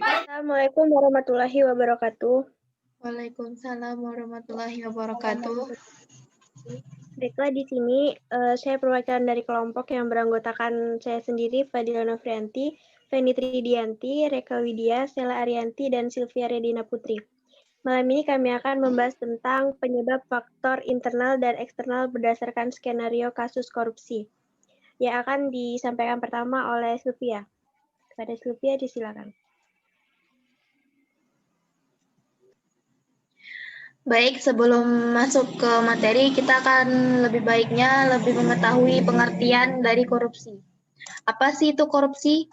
Assalamualaikum warahmatullahi wabarakatuh. Waalaikumsalam warahmatullahi wabarakatuh. Baiklah, di sini saya perwakilan dari kelompok yang beranggotakan saya sendiri, Fadila Novrianti, Feni Tridianti, Reka Widya, Stella Arianti, dan Sylvia Redina Putri. Malam ini kami akan membahas tentang penyebab faktor internal dan eksternal berdasarkan skenario kasus korupsi. Yang akan disampaikan pertama oleh Sylvia. Kepada Sylvia, disilakan. Baik, sebelum masuk ke materi, kita akan lebih baiknya lebih mengetahui pengertian dari korupsi. Apa sih itu korupsi?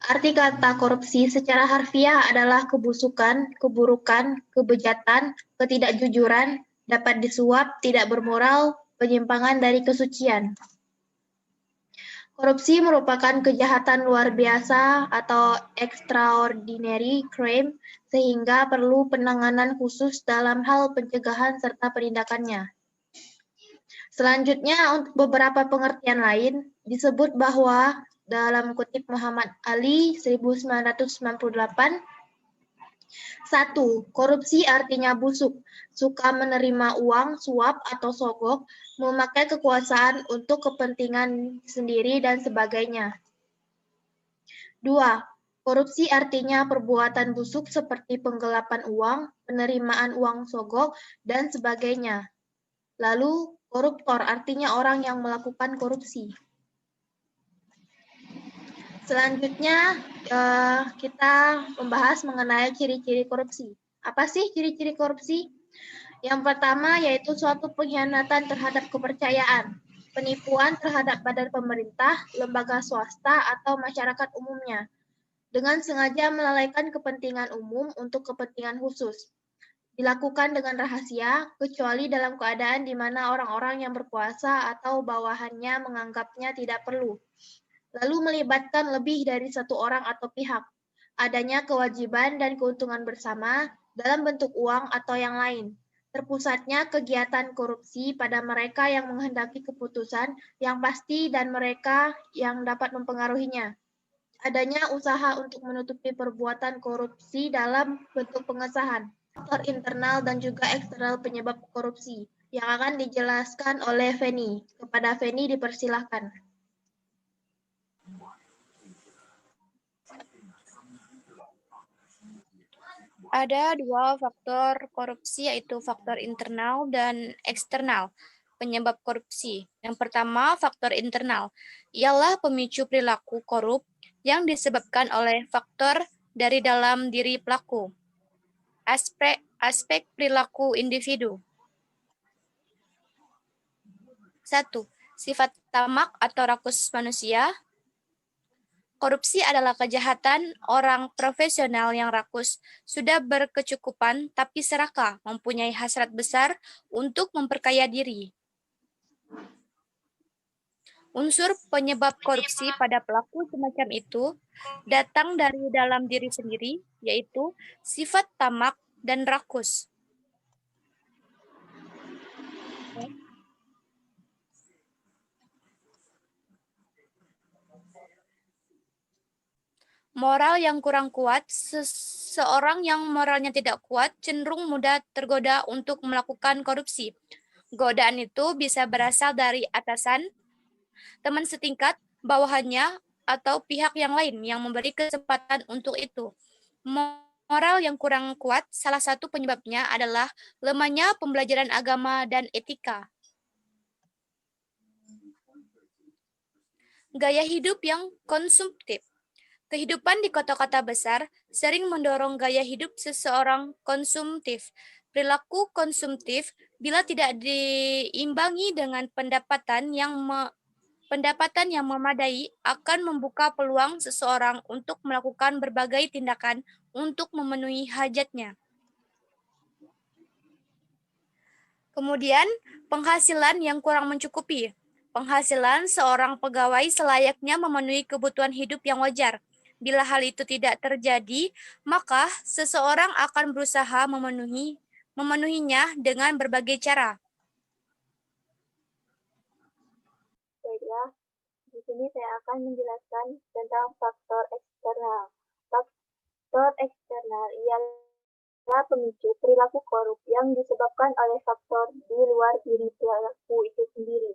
Arti kata korupsi secara harfiah adalah kebusukan, keburukan, kebejatan, ketidakjujuran, dapat disuap, tidak bermoral, penyimpangan dari kesucian. Korupsi merupakan kejahatan luar biasa atau extraordinary crime, sehingga perlu penanganan khusus dalam hal pencegahan serta penindakannya. Selanjutnya, untuk beberapa pengertian lain, disebut bahwa dalam kutip Muhammad Ali 1998, 1. Korupsi artinya busuk, suka menerima uang, suap, atau sogok, memakai kekuasaan untuk kepentingan sendiri, dan sebagainya. 2. Korupsi artinya perbuatan busuk seperti penggelapan uang, penerimaan uang sogok, dan sebagainya. Lalu, koruptor artinya orang yang melakukan korupsi. Selanjutnya, kita membahas mengenai ciri-ciri korupsi. Apa sih ciri-ciri korupsi? Yang pertama yaitu suatu pengkhianatan terhadap kepercayaan, penipuan terhadap badan pemerintah, lembaga swasta, atau masyarakat umumnya, dengan sengaja melalaikan kepentingan umum untuk kepentingan khusus. Dilakukan dengan rahasia, kecuali dalam keadaan di mana orang-orang yang berkuasa atau bawahannya menganggapnya tidak perlu. Lalu melibatkan lebih dari satu orang atau pihak. Adanya kewajiban dan keuntungan bersama dalam bentuk uang atau yang lain. Terpusatnya kegiatan korupsi pada mereka yang menghendaki keputusan yang pasti dan mereka yang dapat mempengaruhinya. Adanya usaha untuk menutupi perbuatan korupsi dalam bentuk pengesahan. Faktor internal dan juga eksternal penyebab korupsi yang akan dijelaskan oleh Feni. Kepada Feni dipersilahkan. Ada dua faktor korupsi, yaitu faktor internal dan eksternal penyebab korupsi. Yang pertama, faktor internal, ialah pemicu perilaku korup yang disebabkan oleh faktor dari dalam diri pelaku. Aspek perilaku individu. 1. Sifat tamak atau rakus manusia. Korupsi adalah kejahatan orang profesional yang rakus, sudah berkecukupan tapi serakah, mempunyai hasrat besar untuk memperkaya diri. Unsur penyebab korupsi pada pelaku semacam itu datang dari dalam diri sendiri, yaitu sifat tamak dan rakus. Moral yang kurang kuat, seseorang yang moralnya tidak kuat cenderung mudah tergoda untuk melakukan korupsi. Godaan itu bisa berasal dari atasan, teman setingkat, bawahannya, atau pihak yang lain yang memberi kesempatan untuk itu. Moral yang kurang kuat, salah satu penyebabnya adalah lemahnya pembelajaran agama dan etika. Gaya hidup yang konsumtif. Kehidupan di kota-kota besar sering mendorong gaya hidup seseorang konsumtif. Perilaku konsumtif bila tidak diimbangi dengan pendapatan yang memadai akan membuka peluang seseorang untuk melakukan berbagai tindakan untuk memenuhi hajatnya. Kemudian, penghasilan yang kurang mencukupi. Penghasilan seorang pegawai selayaknya memenuhi kebutuhan hidup yang wajar. Bila hal itu tidak terjadi, maka seseorang akan berusaha memenuhinya dengan berbagai cara. sini saya akan menjelaskan tentang faktor eksternal. Faktor eksternal ialah pemicu perilaku korup yang disebabkan oleh faktor di luar diri pelaku itu sendiri.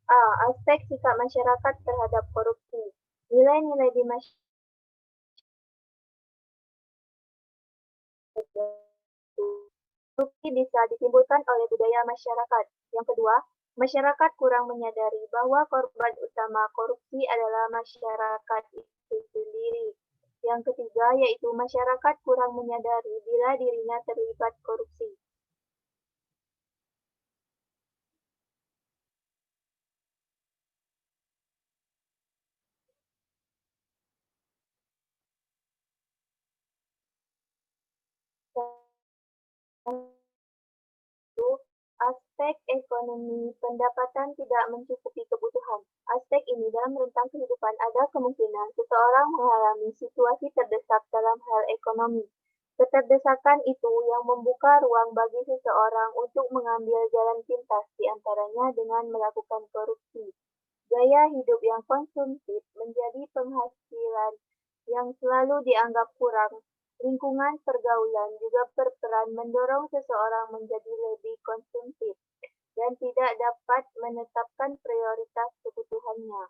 A. Aspek sikap masyarakat terhadap korupsi. Nilai-nilai di masyarakat korupsi bisa ditimbulkan oleh budaya masyarakat. Yang kedua, masyarakat kurang menyadari bahwa korban utama korupsi adalah masyarakat itu sendiri. Yang ketiga, yaitu masyarakat kurang menyadari bila dirinya terlibat korupsi. Aspek ekonomi pendapatan tidak mencukupi kebutuhan. Aspek ini dalam rentang kehidupan ada kemungkinan seseorang mengalami situasi terdesak dalam hal ekonomi. Keterdesakan itu yang membuka ruang bagi seseorang untuk mengambil jalan pintas, diantaranya dengan melakukan korupsi. Gaya hidup yang konsumtif menjadi penghasilan yang selalu dianggap kurang. Lingkungan pergaulan juga berperan mendorong seseorang menjadi lebih konsumtif dan tidak dapat menetapkan prioritas kebutuhannya.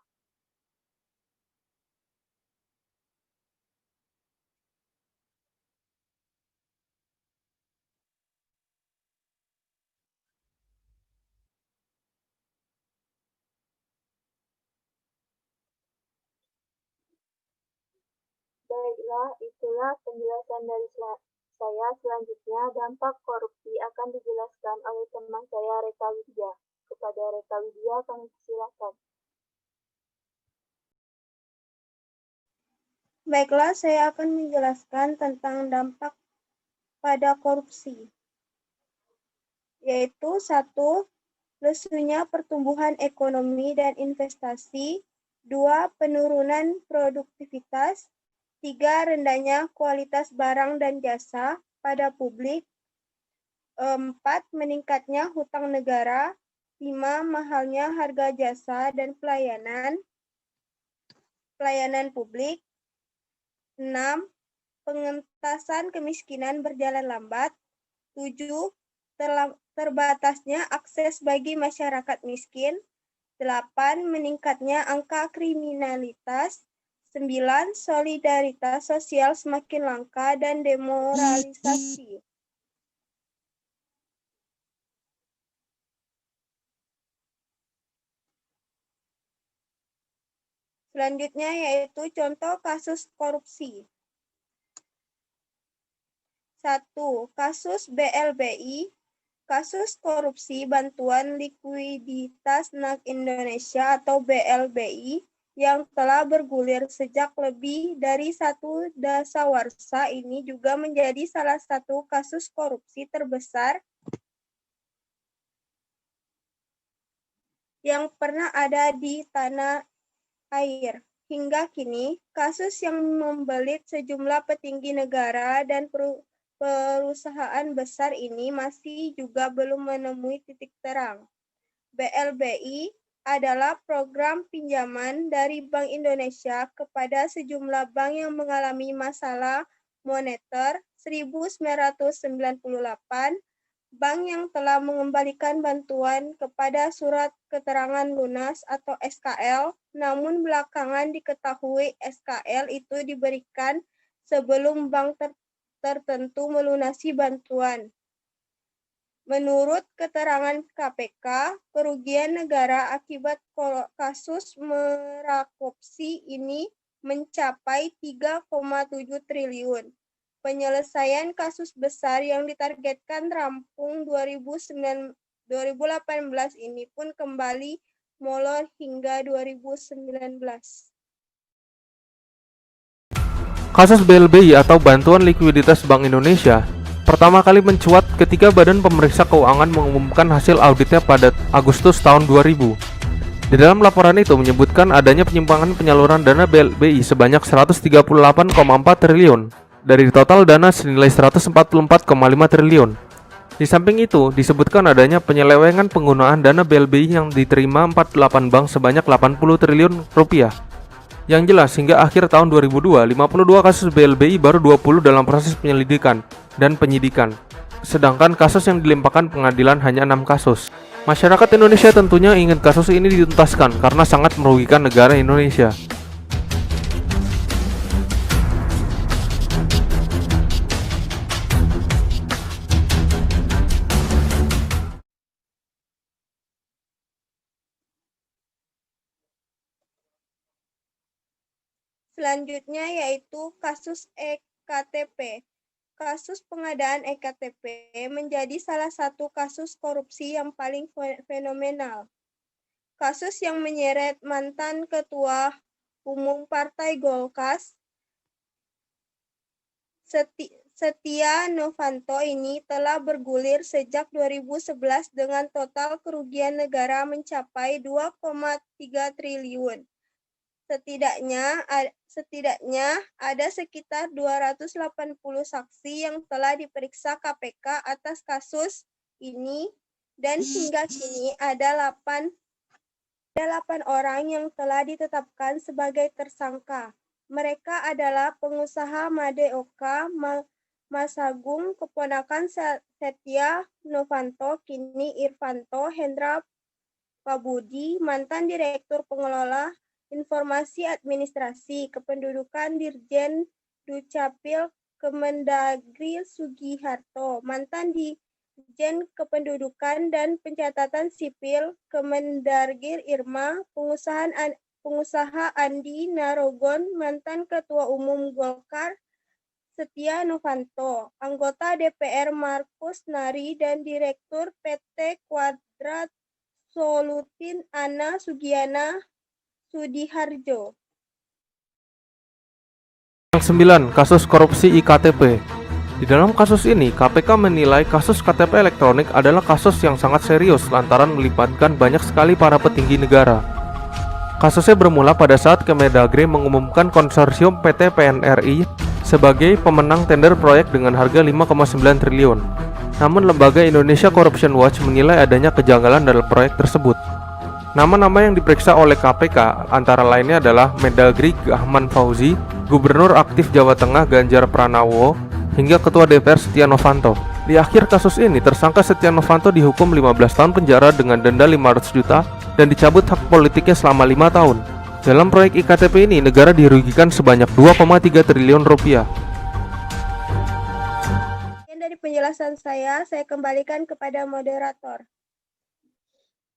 Baiklah, itulah penjelasan dari saya. Selanjutnya, dampak korupsi akan dijelaskan oleh teman saya, Reka Widya. Kepada Reka Widya, kami silakan. Baiklah, saya akan menjelaskan tentang dampak pada korupsi, yaitu 1. Lesunya pertumbuhan ekonomi dan investasi. 2. Penurunan produktivitas. 3. Rendahnya kualitas barang dan jasa pada publik. 4. Meningkatnya hutang negara. 5. Mahalnya harga jasa dan pelayanan publik. 6. Pengentasan kemiskinan berjalan lambat. 7. Terbatasnya akses bagi masyarakat miskin. 8. Meningkatnya angka kriminalitas. 9. Solidaritas sosial semakin langka dan demoralisasi. Selanjutnya yaitu contoh kasus korupsi. 1. Kasus BLBI. Kasus korupsi Bantuan Likuiditas Nak Indonesia atau BLBI yang telah bergulir sejak lebih dari 1 dasawarsa ini juga menjadi salah satu kasus korupsi terbesar yang pernah ada di tanah air. Hingga kini, kasus yang membelit sejumlah petinggi negara dan perusahaan besar ini masih juga belum menemui titik terang. BLBI adalah program pinjaman dari Bank Indonesia kepada sejumlah bank yang mengalami masalah moneter. 1998, bank yang telah mengembalikan bantuan kepada surat keterangan lunas atau SKL, namun belakangan diketahui SKL itu diberikan sebelum bank tertentu melunasi bantuan. Menurut keterangan KPK, kerugian negara akibat kasus merakopsi ini mencapai 3,7 triliun. Penyelesaian kasus besar yang ditargetkan rampung 2018 ini pun kembali molor hingga 2019. Kasus BLBI atau Bantuan Likuiditas Bank Indonesia pertama kali mencuat ketika Badan Pemeriksa Keuangan mengumumkan hasil auditnya pada Agustus tahun 2000. Di dalam laporan itu menyebutkan adanya penyimpangan penyaluran dana BLBI sebanyak 138,4 triliun dari total dana senilai 144,5 triliun. Di samping itu, disebutkan adanya penyelewengan penggunaan dana BLBI yang diterima 48 bank sebanyak 80 triliun rupiah. Yang jelas, hingga akhir tahun 2002, 52 kasus BLBI baru 20 dalam proses penyelidikan dan penyidikan. Sedangkan kasus yang dilimpahkan pengadilan hanya 6 kasus. Masyarakat Indonesia tentunya ingin kasus ini dituntaskan karena sangat merugikan negara Indonesia. Selanjutnya yaitu kasus EKTP. Kasus pengadaan EKTP menjadi salah satu kasus korupsi yang paling fenomenal. Kasus yang menyeret mantan Ketua Umum Partai Golkar, Setia Novanto ini telah bergulir sejak 2011 dengan total kerugian negara mencapai 2,3 triliun. Setidaknya ada sekitar 280 saksi yang telah diperiksa KPK atas kasus ini dan hingga kini ada 8 orang yang telah ditetapkan sebagai tersangka. Mereka adalah pengusaha Madeoka Masagung, keponakan Setia Novanto, kini Irvanto Hendra Pabudi, mantan Direktur Pengelola Informasi Administrasi Kependudukan Dirjen Dukcapil Kemendagri Sugiharto, mantan Dirjen Kependudukan dan Pencatatan Sipil Kemendagri Irma, pengusaha Andi Narogon, mantan Ketua Umum Golkar Setia Novanto, anggota DPR Markus Nari, dan Direktur PT Quadrat Solutin Ana Sugiana Sudiharjo. Yang 9, kasus korupsi IKTP. Di dalam kasus ini, KPK menilai kasus KTP elektronik adalah kasus yang sangat serius lantaran melibatkan banyak sekali para petinggi negara. Kasusnya bermula pada saat Kemendagri mengumumkan konsorsium PT PNRI sebagai pemenang tender proyek dengan harga 5,9 triliun. Namun lembaga Indonesia Corruption Watch menilai adanya kejanggalan dalam proyek tersebut. Nama-nama yang diperiksa oleh KPK antara lainnya adalah Mendagri Ahmad Fauzi, Gubernur aktif Jawa Tengah Ganjar Pranowo, hingga Ketua DPR Setia Novanto. Di akhir kasus ini, tersangka Setia Novanto dihukum 15 tahun penjara dengan denda 500 juta dan dicabut hak politiknya selama 5 tahun. Dalam proyek IKTP ini, negara dirugikan sebanyak 2,3 triliun rupiah. Dari penjelasan saya kembalikan kepada moderator.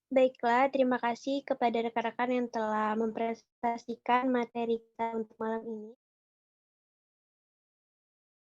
Baiklah, terima kasih kepada rekan-rekan yang telah mempresentasikan materi kita untuk malam ini.